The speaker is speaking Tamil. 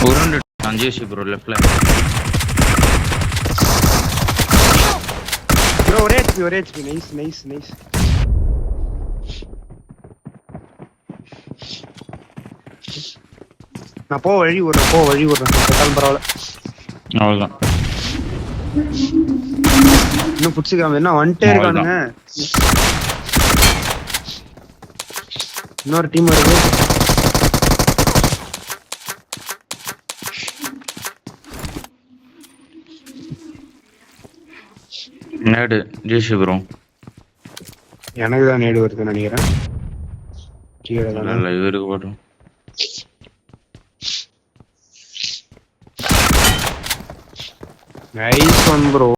ஒரு ரவுண்ட் அஞ்சேசி ப்ரோ லெஃப்ட்ல ப்ரோ ஒரே ஹெச்பி நைஸ் நான் வழி விடுறேன் போட்டாலும் பரவாயில்ல. அவ்வளவுதான். இன்னும் புடிச்சுக்காம என்ன வந்துட்டே இருக்கானுங்க. இன்னொரு டீம் வருது. நேடு ஜேசி ப்ரோ எனக்கு தான் நேடு வருதுன்னு நினைக்கிறேன். இவருக்கு போட்டோம். Nice one bro.